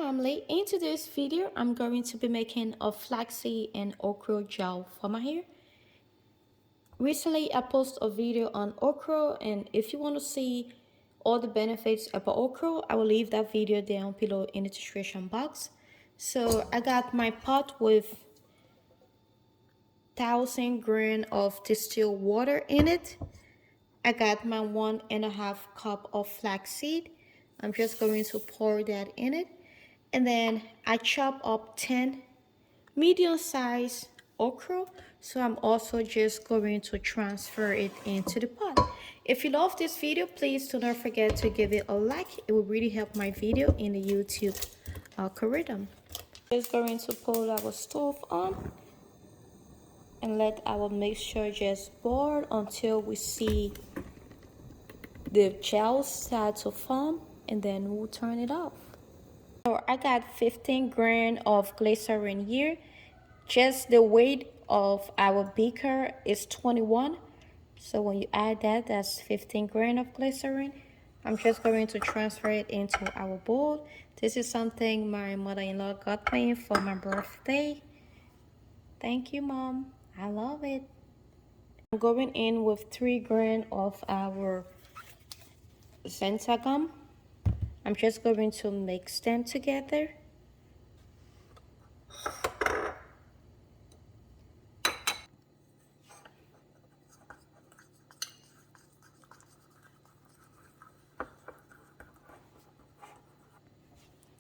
family, in today's video I'm going to be making a flaxseed and okra gel for my hair. Recently I posted a video on okra, and if you want to see all the benefits about okra, I will leave that video down below in the description box. So I got my pot with 1,000 grains of distilled water in it. I got my 1.5 cup of flaxseed. I'm just going to pour that in it. And then I chop up 10 medium-sized okra. So I'm also just going to transfer it into the pot. If you love this video, please do not forget to give it a like. It will really help my video in the YouTube algorithm. Just going to put our stove on and let our mixture just boil until we see the gel start to form, and then we'll turn it off. So I got 15 grains of glycerin here. Just the weight of our beaker is 21. So when you add that, that's 15 grains of glycerin. I'm just going to transfer it into our bowl. This is something my mother-in-law got me for my birthday. Thank you, Mom. I love it. I'm going in with 3 grains of our Zinchuk. I'm just going to mix them together.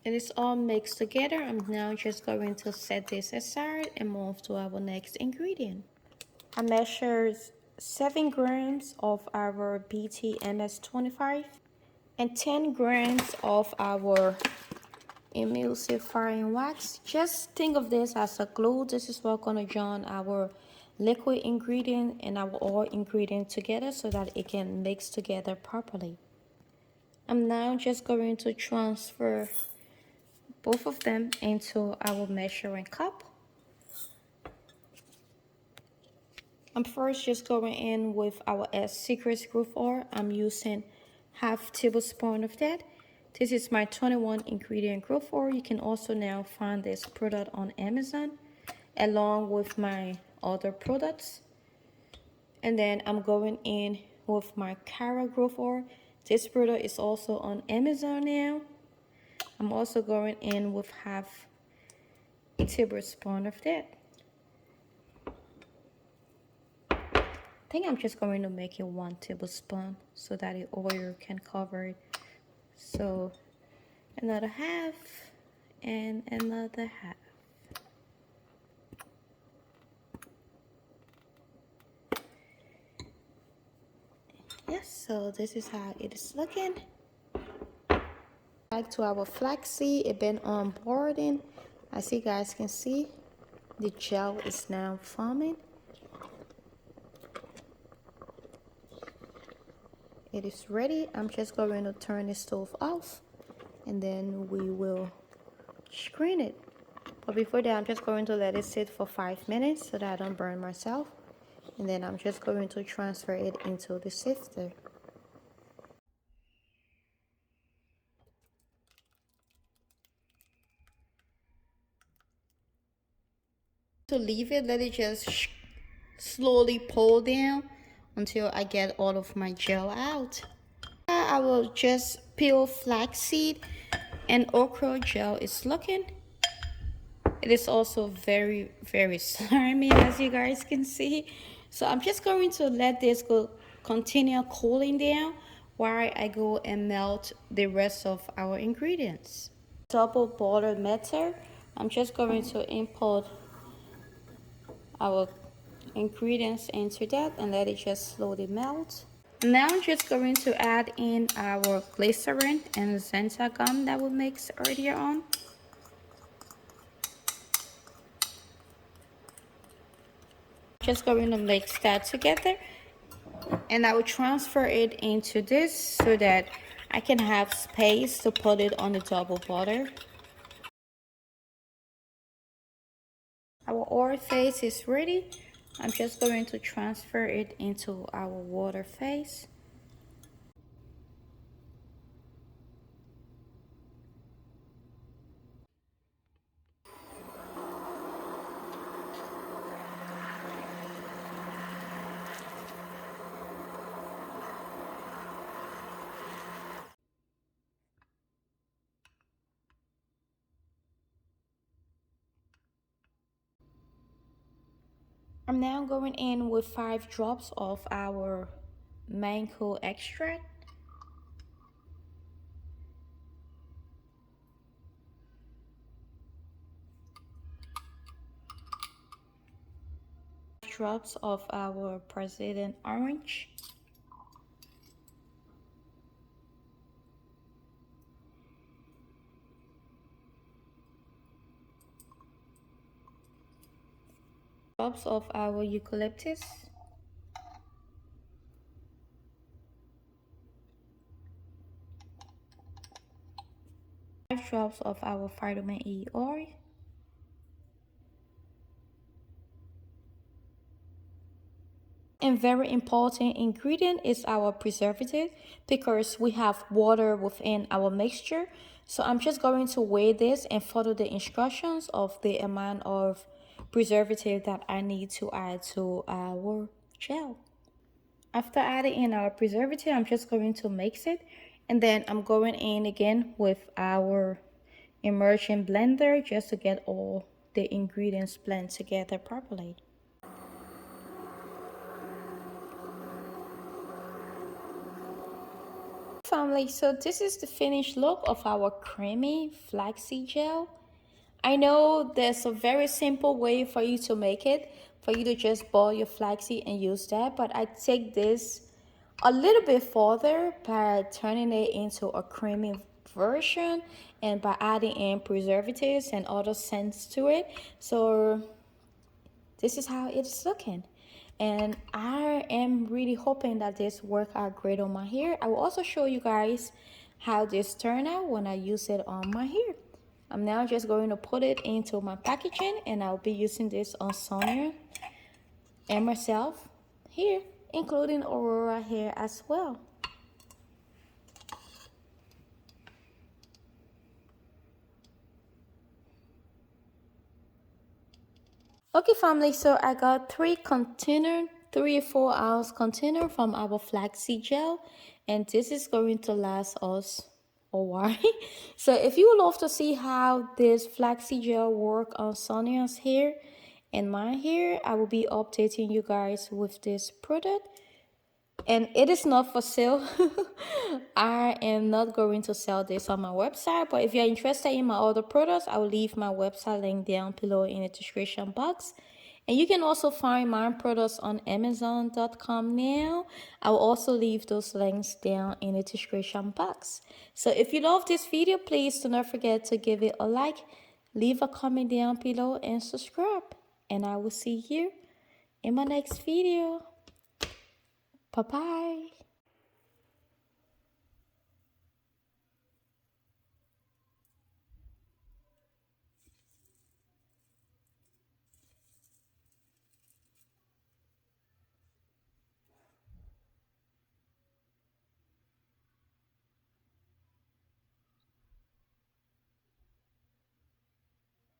It is all mixed together. I'm now just going to set this aside and move to our next ingredient. I measured 7 grams of our BT MS25 and 10 grams of our emulsifying wax. Just think of this as a glue. This is what's going to join our liquid ingredient and our oil ingredient together so that it can mix together properly. I'm now just going to transfer both of them into our measuring cup. I'm first just going in with our secret growth oil. I'm using half tablespoon of that. This is my 21 ingredient growth oil. You can also now find this product on Amazon along with my other products. And then I'm going in with my carrot growth oil. This product is also on Amazon now. I'm also going in with half a tablespoon of that. I think I'm just going to make it 1 tablespoon so that the oil can cover it. So another half and another half. Yes, so this is how it is looking. Back to our flaxseed, it's been on boarding. As you guys can see, the gel is now forming. It is ready. I'm just going to turn the stove off and then we will screen it. But before that, I'm just going to let it sit for 5 minutes so that I don't burn myself. And then I'm just going to transfer it into the sifter. To leave it, let it just slowly pull down until I get all of my gel out. I will just peel flaxseed and okra gel is looking. It is also very slimy, as you guys can see. So I'm just going to let this go continue cooling down while I go and melt the rest of our ingredients. Double boiler method. I'm just going to input our ingredients into that and let it just slowly melt. Now I'm just going to add in our glycerin and Zinchuk that we mixed earlier on. Just going to mix that together, and I will transfer it into this so that I can have space to put it on the double boiler. Our oil phase is ready. I'm just going to transfer it into our water phase. I'm now going in with 5 drops of our mango extract. Drops of our President orange. Drops of our eucalyptus. 5 drops of our vitamin E oil. And very important ingredient is our preservative, because we have water within our mixture. So I'm just going to weigh this and follow the instructions of the amount of preservative that I need to add to our gel. After adding in our preservative, I'm just going to mix it, and then I'm going in again with our immersion blender just to get all the ingredients blend together properly. Family, so this is the finished look of our creamy flaxseed gel. I know there's a very simple way for you to make it, for you to just boil your flaxseed and use that, but I take this a little bit further by turning it into a creamy version and by adding in preservatives and other scents to it. So this is how it's looking, and I am really hoping that this work out great on my hair. I will also show you guys how this turned out when I use it on my hair. I'm now just going to put it into my packaging, and I'll be using this on Sonia and myself here, including Aurora here as well. Okay, family, so I got 3 4 ounce container from our flaxseed gel, and this is going to last us a while. So if you would love to see how this flaxseed gel work on Sonia's hair and my hair, I will be updating you guys with this product. And it is not for sale. I am not going to sell this on my website, but if you're interested in my other products, I will leave my website link down below in the description box. And you can also find my products on amazon.com now. I will also leave those links down in the description box. So if you love this video, please do not forget to give it a like, leave a comment down below, and subscribe. And I will see you in my next video. Bye-bye.